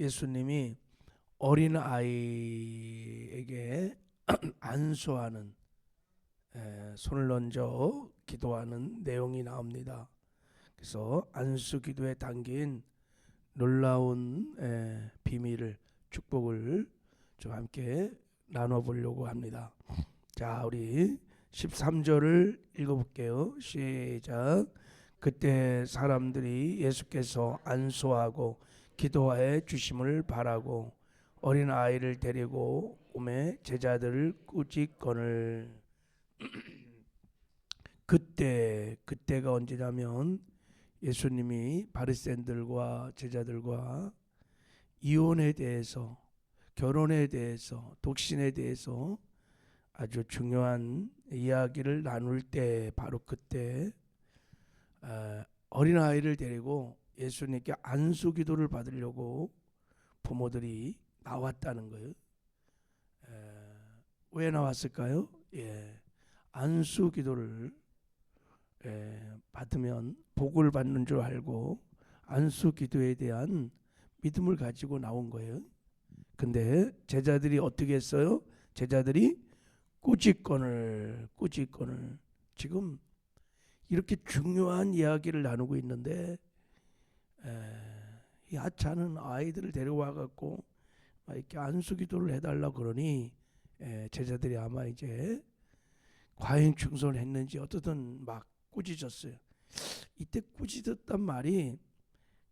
예수님이 어린 아이에게 안수하는 손을 얹어 기도하는 내용이 나옵니다. 그래서 안수 기도에 담긴 놀라운 비밀을 축복을 좀 함께 나눠보려고 합니다. 자, 우리 13절을 읽어볼게요. 시작. 그때 사람들이 예수께서 안수하고 기도해 주심을 바라고 어린 아이를 데리고 오매 제자들을 꾸짖거늘. 그때가 언제냐면 예수님이 바리새인들과 제자들과 이혼에 대해서, 결혼에 대해서, 독신에 대해서 아주 중요한 이야기를 나눌 때, 바로 그때 어린아이를 데리고 예수님께 안수 기도를 받으려고 부모들이 나왔다는 거예요. 왜 나왔을까요? 안수 기도를 받으면 복을 받는 줄 알고 안수 기도에 대한 믿음을 가지고 나온 거예요. 근데 제자들이 어떻게 했어요? 제자들이 꾸짖거늘. 지금 이렇게 중요한 이야기를 나누고 있는데 이 하찮은 아이들을 데려와 갖고 이렇게 안수 기도를 해달라 그러니 제자들이 아마 이제 과잉 충성을 했는지 어떻든 막 꾸짖었어요. 이때 꾸짖었단 말이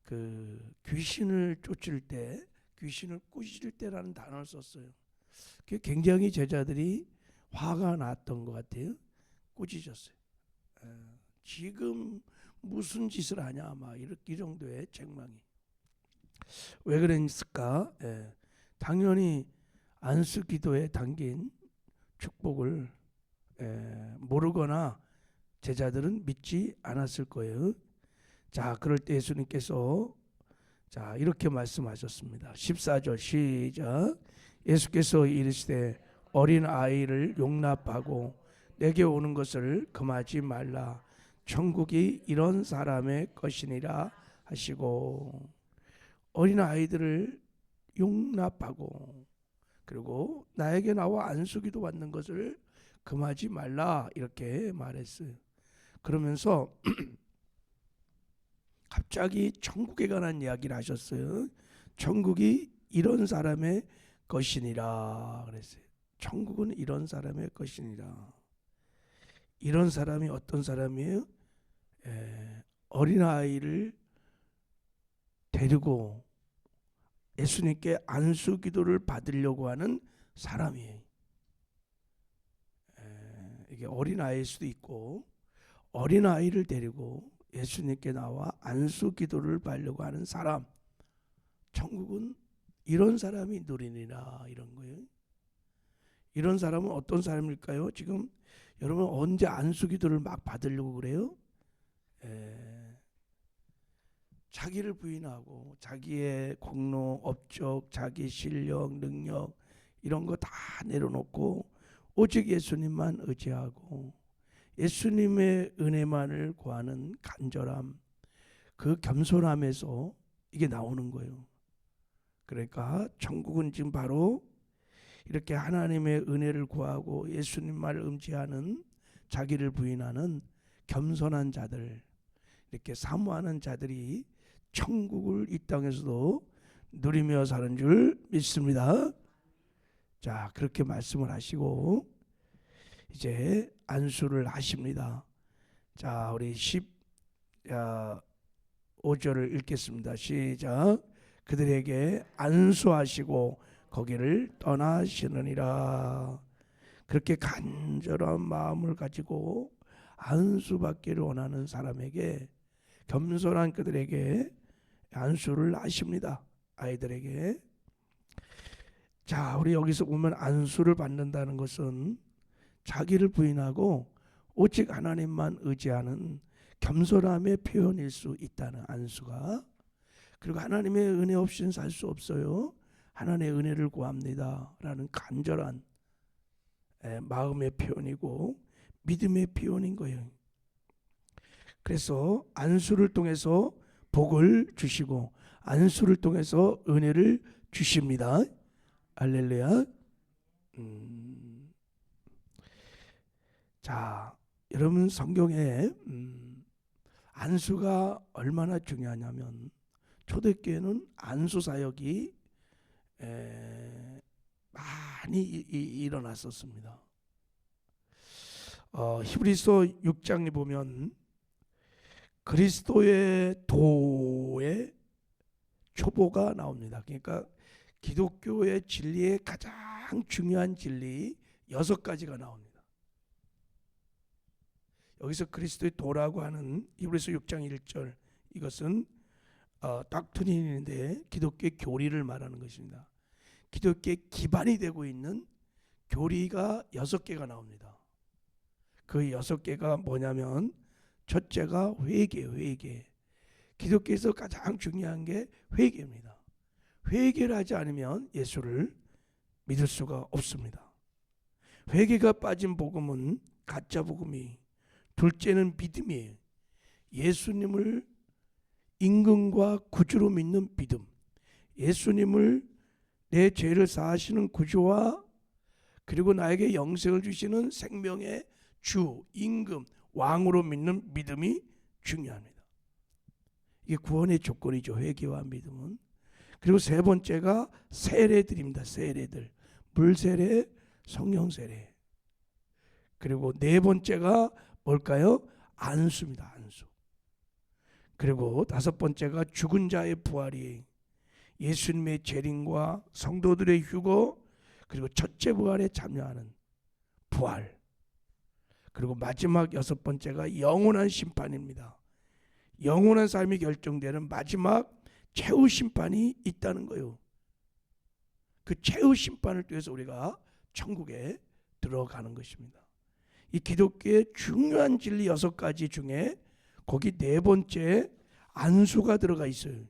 그 귀신을 쫓을 때, 귀신을 꾸짖을 때라는 단어를 썼어요. 그게 굉장히 제자들이 화가 났던 것 같아요. 꾸짖었어요. 지금 무슨 짓을 하냐, 막 이 정도의 책망이. 왜 그랬을까? 당연히 안수 기도에 담긴 축복을 모르거나 제자들은 믿지 않았을 거예요. 자, 그럴 때 예수님께서 자 이렇게 말씀하셨습니다. 14절 시작. 예수께서 이르시되 어린 아이를 용납하고 내게 오는 것을 금하지 말라. 천국이 이런 사람의 것이니라 하시고, 어린 아이들을 용납하고 그리고 나에게 나와 안수기도 받는 것을 금하지 말라, 이렇게 말했어요. 그러면서 갑자기 천국에 관한 이야기를 하셨어요. 천국이 이런 사람의 것이니라 그랬어요. 천국은 이런 사람의 것이니라. 이런 사람이 어떤 사람이에요? 어린아이를 데리고 예수님께 안수 기도를 받으려고 하는 사람이에요. 이게 어린아이일 수도 있고, 어린아이를 데리고 예수님께 나와 안수 기도를 받으려고 하는 사람, 천국은 이런 사람이 누리니라, 이런 거예요. 이런 사람은 어떤 사람일까요? 지금 여러분 언제 안수 기도를 막 받으려고 그래요? 자기를 부인하고 자기의 공로, 업적, 자기 실력, 능력 이런 거 다 내려놓고 오직 예수님만 의지하고 예수님의 은혜만을 구하는 간절함, 그 겸손함에서 이게 나오는 거예요. 그러니까 천국은 지금 바로 이렇게 하나님의 은혜를 구하고 예수님만을 의지하는, 자기를 부인하는 겸손한 자들, 이렇게 사모하는 자들이 천국을 이 땅에서도 누리며 사는 줄 믿습니다. 자, 그렇게 말씀을 하시고 이제 안수를 하십니다. 자, 우리 15절을 읽겠습니다. 시작. 그들에게 안수하시고 거기를 떠나시느니라. 그렇게 간절한 마음을 가지고 안수받기를 원하는 사람에게, 겸손한 그들에게 안수를 하십니다. 아이들에게. 자, 우리 여기서 보면 안수를 받는다는 것은 자기를 부인하고 오직 하나님만 의지하는 겸손함의 표현일 수 있다는, 안수가. 그리고 하나님의 은혜 없이는 살 수 없어요. 하나님의 은혜를 구합니다 라는 간절한 마음의 표현이고 믿음의 표현인 거예요. 그래서 안수를 통해서 복을 주시고 안수를 통해서 은혜를 주십니다. 할렐루야. 자, 여러분 성경에 안수가 얼마나 중요하냐면 초대교회는 안수 사역이 많이 일어났었습니다. 히브리서 6장에 보면 그리스도의 도의 초보가 나옵니다. 그러니까 기독교의 진리의 가장 중요한 진리 6가지가 나옵니다. 여기서 그리스도의 도라고 하는 히브리서 6장 1절, 이것은 닥트린인데 기독교의 교리를 말하는 것입니다. 기독교의 기반이 되고 있는 교리가 6개가 나옵니다. 그 6개가 뭐냐면 첫째가 회개. 기독교에서 가장 중요한 게 회개입니다. 회개를 하지 않으면 예수를 믿을 수가 없습니다. 회개가 빠진 복음은 가짜 복음이, 둘째는 믿음이에요. 예수님을 임금과 구주로 믿는 믿음, 예수님을 내 죄를 사하시는 구주와 그리고 나에게 영생을 주시는 생명의 주, 임금, 왕으로 믿는 믿음이 중요합니다. 이게 구원의 조건이죠. 회개와 믿음은. 그리고 세 번째가 세례들입니다. 세례들, 물세례, 성령세례. 그리고 네 번째가 뭘까요? 안수입니다. 안수. 그리고 다섯 번째가 죽은 자의 부활이, 예수님의 재림과 성도들의 휴거, 그리고 첫째 부활에 참여하는 부활. 그리고 마지막 여섯 번째가 영원한 심판입니다. 영원한 삶이 결정되는 마지막 최후 심판이 있다는 거예요. 그 최후 심판을 통해서 우리가 천국에 들어가는 것입니다. 이 기독교의 중요한 진리 6가지 중에 거기 네 번째 안수가 들어가 있어요.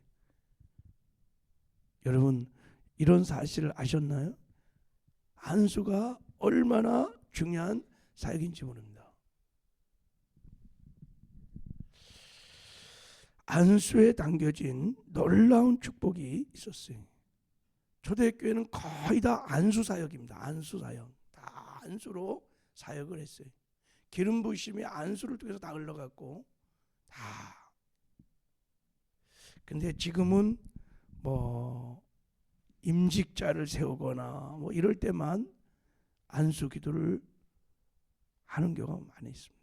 여러분 이런 사실을 아셨나요? 안수가 얼마나 중요한 사역인지 모릅니다. 안수에 담겨진 놀라운 축복이 있었어요. 초대교회는 거의 다 안수 사역입니다. 안수 사역. 다 안수로 사역을 했어요. 기름 부으심이 안수를 통해서 다 흘러갔고 다. 근데 지금은 뭐 임직자를 세우거나 뭐 이럴 때만 안수 기도를 하는 경우가 많이 있습니다.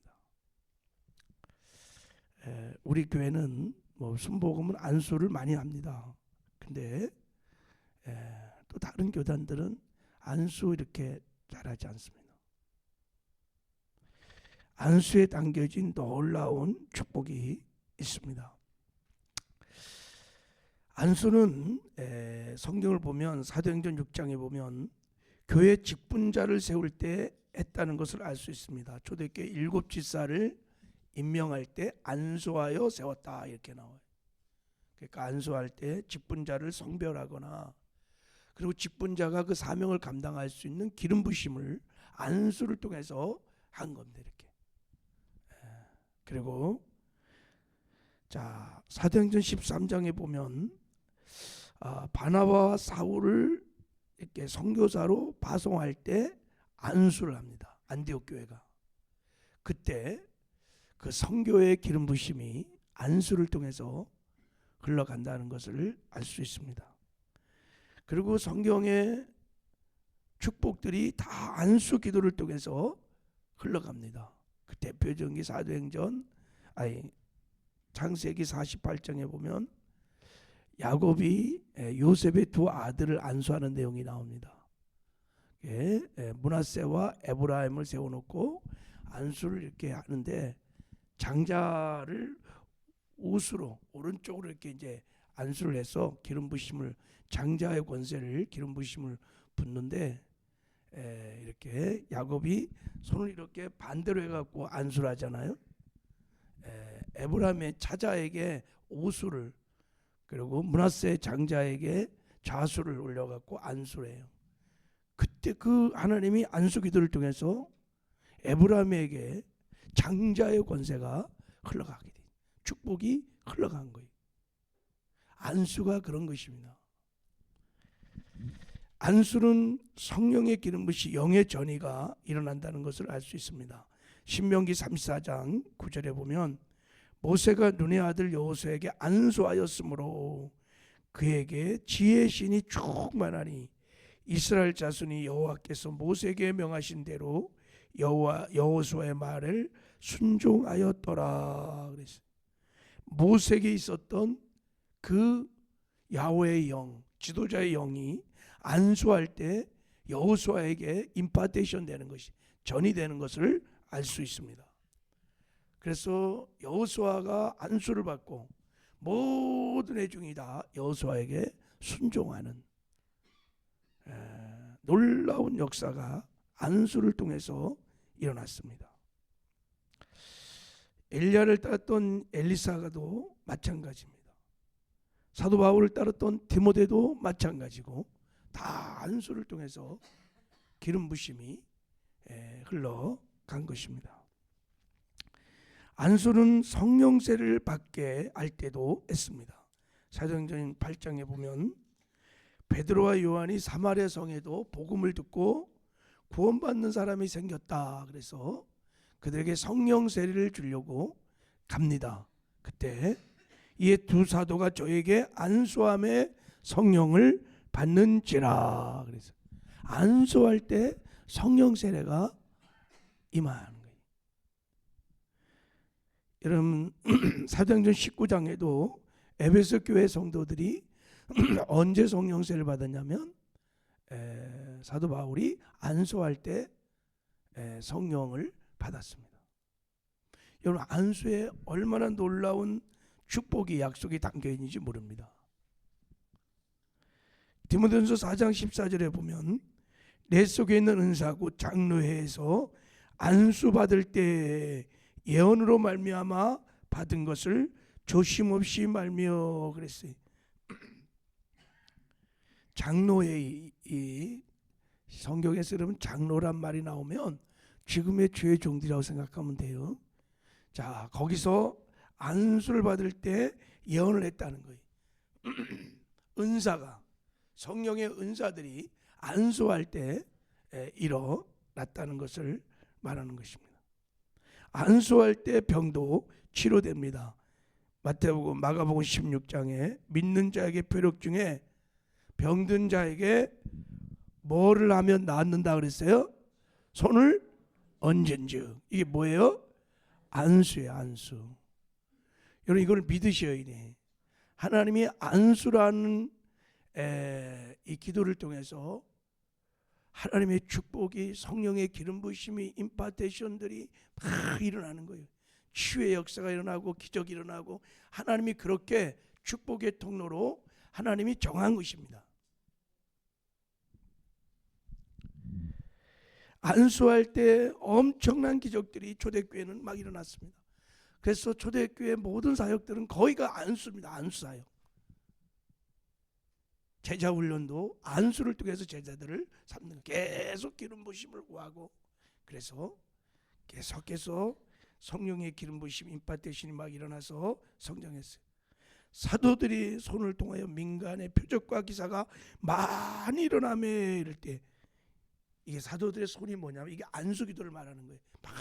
우리 교회는 뭐 순복음은 안수를 많이 합니다. 근데 또 다른 교단들은 안수 이렇게 잘하지 않습니다. 안수에 담겨진 놀라운 축복이 있습니다. 안수는 성경을 보면 사도행전 6장에 보면 교회 직분자를 세울 때 했다는 것을 알 수 있습니다. 초대교회 7지사를 임명할 때 안수하여 세웠다 이렇게 나와요. 그러니까 안수할 때 직분자를 성별하거나 그리고 직분자가 그 사명을 감당할 수 있는 기름 부심을 안수를 통해서 한 겁니다. 이렇게. 그리고 자 사도행전 13장에 보면 바나바와 사울을 이렇게 선교사로 파송할 때 안수를 합니다. 안디옥 교회가. 그때 그 선교의 기름 부심이 안수를 통해서 흘러간다는 것을 알 수 있습니다. 그리고 성경의 축복들이 다 안수 기도를 통해서 흘러갑니다. 그 대표적인 게 창세기 48장에 보면 야곱이 요셉의 두 아들을 안수하는 내용이 나옵니다. 므낫세와 에브라임을 세워놓고 안수를 이렇게 하는데 장자를 우수로 오른쪽으로 이렇게 이제 안수를 해서 기름 부심을 장자의 권세를 기름 부심을 붓는데 이렇게 야곱이 손을 이렇게 반대로 해갖고 안수를 하잖아요. 에브라임의 차자에게 오수를 그리고 므낫세 장자에게 좌수를 올려갖고 안수를 해요. 그때 그 하나님이 안수 기도를 통해서 에브라임에게 장자의 권세가 흘러가게 돼. 축복이 흘러간 거예요. 안수가 그런 것입니다. 안수는 성령의 기름 부으시 영의 전이가 일어난다는 것을 알 수 있습니다. 신명기 34장 9절에 보면 모세가 눈의 아들 여호수아에게 안수하였으므로 그에게 지혜의 신이 충만하니 이스라엘 자손이 여호와께서 모세에게 명하신 대로 여호수아의 말을 순종하였더라 그랬어요. 모세에게 있었던 그 야훼의 영, 지도자의 영이 안수할 때 여호수아에게 임파테이션 되는 것이 전이 되는 것을 알 수 있습니다. 그래서 여호수아가 안수를 받고 모든 회중이 다 여호수아에게 순종하는 놀라운 역사가 안수를 통해서 일어났습니다. 엘리야를 따랐던 엘리사가도 마찬가지입니다. 사도 바울을 따랐던 디모데도 마찬가지고 다 안수를 통해서 기름 부심이 흘러간 것입니다. 안수는 성령세를 받게 할 때도 했습니다. 사도행전 8장에 보면 베드로와 요한이 사마리아 성에도 복음을 듣고 구원받는 사람이 생겼다. 그래서 그들에게 성령세례를 주려고 갑니다. 그때 이 두 사도가 저에게 안수함에 성령을 받는지라. 그래서 안수할 때 성령세례가 임하는 거예요. 여러분 사도행전 19장에도 에베소 교회 성도들이 언제 성령세를 받았냐면 사도 바울이 안수할 때 성령을 받았습니다. 여러분 안수에 얼마나 놀라운 축복이 약속이 담겨 있는지 모릅니다. 디모데전서 4장 14절에 보면 내 속에 있는 은사고 장로회에서 안수 받을 때 예언으로 말미암아 받은 것을 조심없이 말며 그랬어요. 장로회, 이 성경에서 여러분 장로란 말이 나오면 지금의 죄의 종들이라고 생각하면 돼요. 자, 거기서 안수를 받을 때 예언을 했다는 거예요. 은사가 성령의 은사들이 안수할 때 일어났다는 것을 말하는 것입니다. 안수할 때 병도 치료됩니다. 마태복음, 마가복음 16장에 믿는 자에게 표력 중에 병든 자에게 뭐를 하면 낫는다 그랬어요? 손을 얹은즉. 이게 뭐예요? 안수예요, 안수. 여러분 이걸 믿으셔야 돼. 하나님이 안수라는 이 기도를 통해서 하나님의 축복이 성령의 기름 부으심이 임파테이션들이 막 일어나는 거예요. 치유의 역사가 일어나고 기적이 일어나고 하나님이 그렇게 축복의 통로로 하나님이 정한 것입니다. 안수할 때 엄청난 기적들이 초대교회는 막 일어났습니다. 그래서 초대교회 모든 사역들은 거의가 안수입니다. 안수사역. 제자 훈련도 안수를 통해서 제자들을 삼는, 계속 기름 부으심을 구하고, 그래서 계속해서 성령의 기름 부으심 임파테이션이 막 일어나서 성장했어요. 사도들이 손을 통하여 민간의 표적과 기사가 많이 일어나며 이럴 때, 이게 사도들의 손이 뭐냐면 이게 안수 기도를 말하는 거예요. 막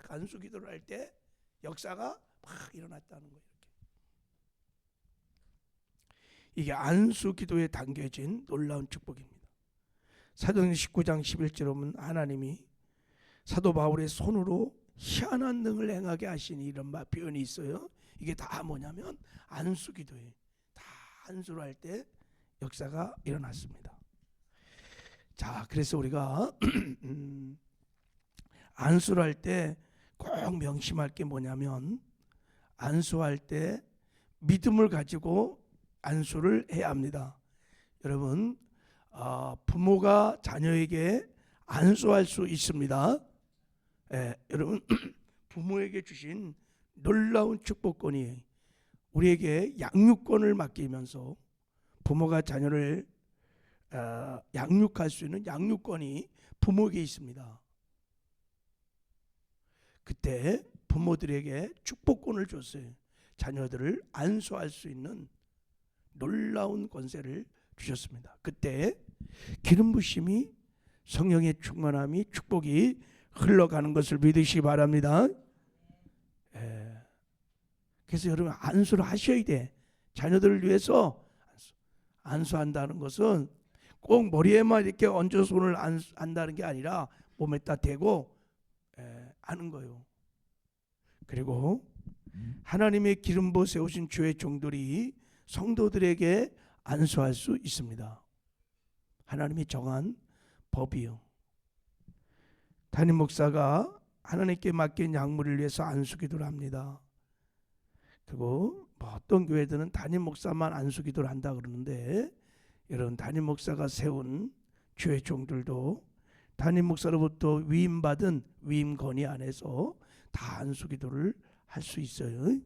안수 기도를 할 때 역사가 막 일어났다는 거예요. 이게 안수 기도에 담겨진 놀라운 축복입니다. 사도행전 19장 11절에 보면 하나님이 사도 바울의 손으로 희한한 능을 행하게 하시니 이런 표현이 있어요. 이게 다 뭐냐면 안수 기도예요. 다 안수를 할 때 역사가 일어났습니다. 자, 그래서 우리가 안수를 할 때 꼭 명심할 게 뭐냐면 안수할 때 믿음을 가지고 안수를 해야 합니다. 여러분 부모가 자녀에게 안수할 수 있습니다. 여러분 부모에게 주신 놀라운 축복권이 우리에게 양육권을 맡기면서 부모가 자녀를 양육할 수 있는 양육권이 부모에게 있습니다. 그때 부모들에게 축복권을 줬어요. 자녀들을 안수할 수 있는 놀라운 권세를 주셨습니다. 그때 기름 부심이, 성령의 충만함이, 축복이 흘러가는 것을 믿으시기 바랍니다. 그래서 여러분 안수를 하셔야 돼. 자녀들을 위해서 안수한다는 것은 꼭 머리에만 이렇게 얹어 손을 안다는 게 아니라 몸에다 대고 하는 거예요. 그리고 하나님의 기름 부어 세우신 주의 종들이 성도들에게 안수할 수 있습니다. 하나님이 정한 법이요. 담임 목사가 하나님께 맡긴 약물을 위해서 안수기도를 합니다. 그리고 어떤 교회들은 담임 목사만 안수기도를 한다 그러는데, 여러분 담임 목사가 세운 주의 종들도 담임 목사로부터 위임받은 위임 건의 안에서 다 안수기도를 할 수 있어요.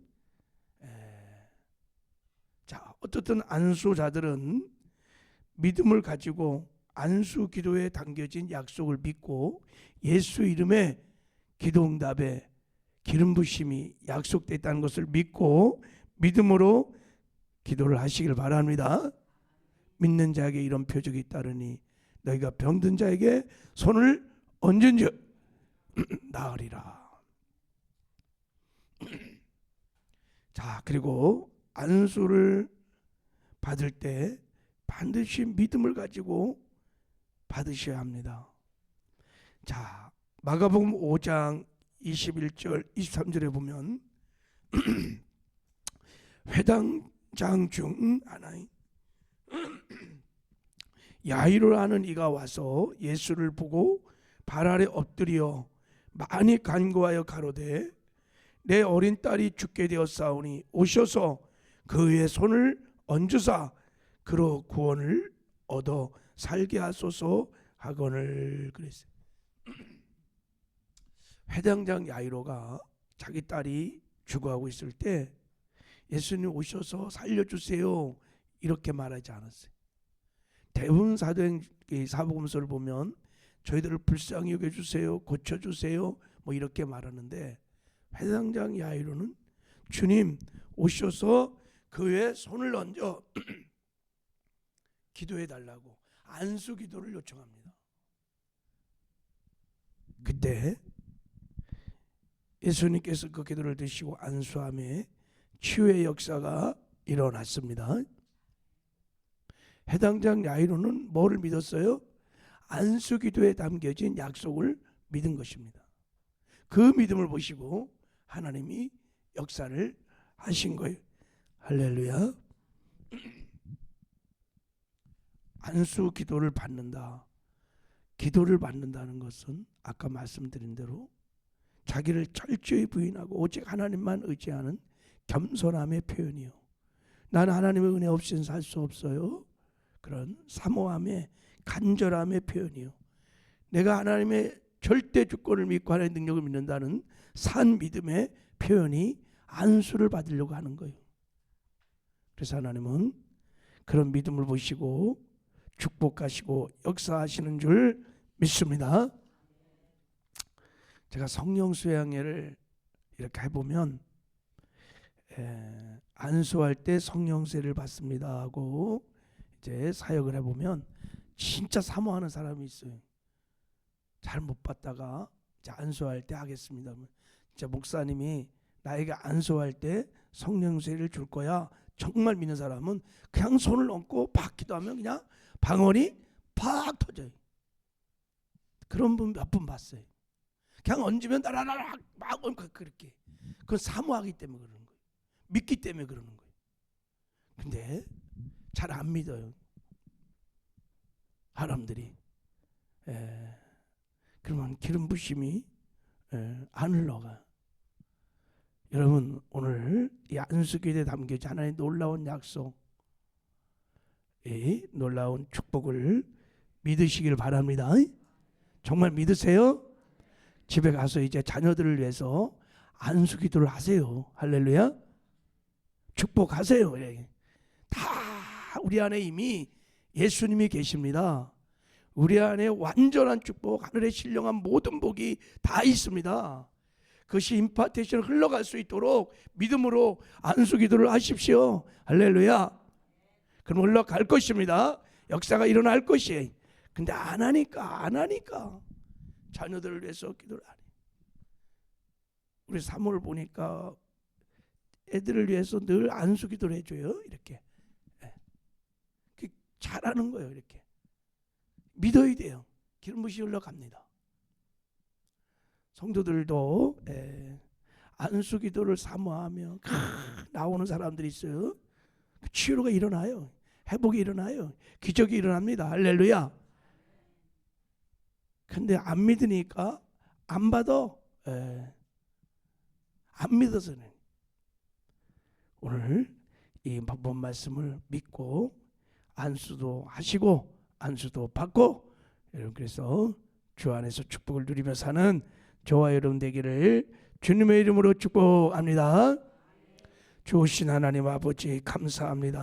자, 어떻든 안수자들은 믿음을 가지고 안수기도에 담겨진 약속을 믿고 예수 이름의 기도응답에 기름 부심이 약속됐다는 것을 믿고 믿음으로 기도를 하시길 바랍니다. 믿는 자에게 이런 표적이 따르니 너희가 병든 자에게 손을 얹은즉 나으리라. 자, 그리고 안수를 받을 때 반드시 믿음을 가지고 받으셔야 합니다. 자, 마가복음 5장 21절 23절에 보면 회당장 중 하나인 야이로라는 이가 와서 예수를 보고 발 아래 엎드려 많이 간구하여 가로되 내 어린 딸이 죽게 되었사오니 오셔서 그의 손을 얹으사 그로 구원을 얻어 살게 하소서 하거늘 그랬어요. 회당장 야이로가 자기 딸이 죽어가고 있을 때 예수님 오셔서 살려주세요 이렇게 말하지 않았어요. 대부분 사복음서를 보면 저희들을 불쌍히 여겨주세요, 고쳐주세요 뭐 이렇게 말하는데, 회당장 야이로는 주님 오셔서 그의 손을 얹어 기도해 달라고 안수 기도를 요청합니다. 그때 예수님께서 그 기도를 드시고 안수함에 치유의 역사가 일어났습니다. 해당장 야이로는 뭐를 믿었어요? 안수 기도에 담겨진 약속을 믿은 것입니다. 그 믿음을 보시고 하나님이 역사를 하신 거예요. 할렐루야. 안수 기도를 받는다. 기도를 받는다는 것은 아까 말씀드린 대로 자기를 철저히 부인하고 오직 하나님만 의지하는 겸손함의 표현이요. 나는 하나님의 은혜 없이는 살 수 없어요. 그런 사모함의 간절함의 표현이요. 내가 하나님의 절대 주권을 믿고 하나님의 능력을 믿는다는 산 믿음의 표현이 안수를 받으려고 하는 거예요. 그래서 하나님은 그런 믿음을 보시고 축복하시고 역사하시는 줄 믿습니다. 제가 성령 수양회를 이렇게 해보면 안수할 때 성령세를 받습니다 하고 이제 사역을 해보면 진짜 사모하는 사람이 있어요. 잘 못 받다가 이제 안수할 때 하겠습니다. 진짜 목사님이 나에게 안수할 때 성령세를 줄 거야 정말 믿는 사람은 그냥 손을 얹고 팍 기도하면 그냥 방언이 팍 터져요. 그런 분 몇 분 봤어요. 그냥 얹으면 나라라락 막 얹고 그렇게. 그건 사모하기 때문에 그러는 거예요. 믿기 때문에 그러는 거예요. 근데 잘 안 믿어요. 사람들이. 그러면 기름 부심이 안 흘러가. 여러분 오늘 이 안수기도에 담겨진 하나님의 놀라운 약속, 이 놀라운 축복을 믿으시길 바랍니다. 정말 믿으세요? 집에 가서 이제 자녀들을 위해서 안수기도를 하세요. 할렐루야. 축복하세요. 다 우리 안에 이미 예수님이 계십니다. 우리 안에 완전한 축복, 하늘의 신령한 모든 복이 다 있습니다. 그것이 임파테이션 흘러갈 수 있도록 믿음으로 안수기도를 하십시오. 할렐루야. 그럼 흘러갈 것입니다. 역사가 일어날 것이에요. 근데 안 하니까 자녀들을 위해서 기도를 안 해요. 우리 사모를 보니까 애들을 위해서 늘 안수 기도를 해줘요. 이렇게 잘하는 거예요. 이렇게 믿어야 돼요. 기름부시 흘러갑니다. 성도들도 안수 기도를 사모하며 나오는 사람들이 있어요. 치유가 일어나요. 회복이 일어나요. 기적이 일어납니다. 할렐루야. 근데 안 믿으니까 안 받아. 안 믿어서는. 오늘 이 본 말씀을 믿고 안수도 하시고 안수도 받고 여러분 그래서 주 안에서 축복을 누리며 사는 저와 여러분 되기를 주님의 이름으로 축복합니다. 주신 하나님 아버지 감사합니다.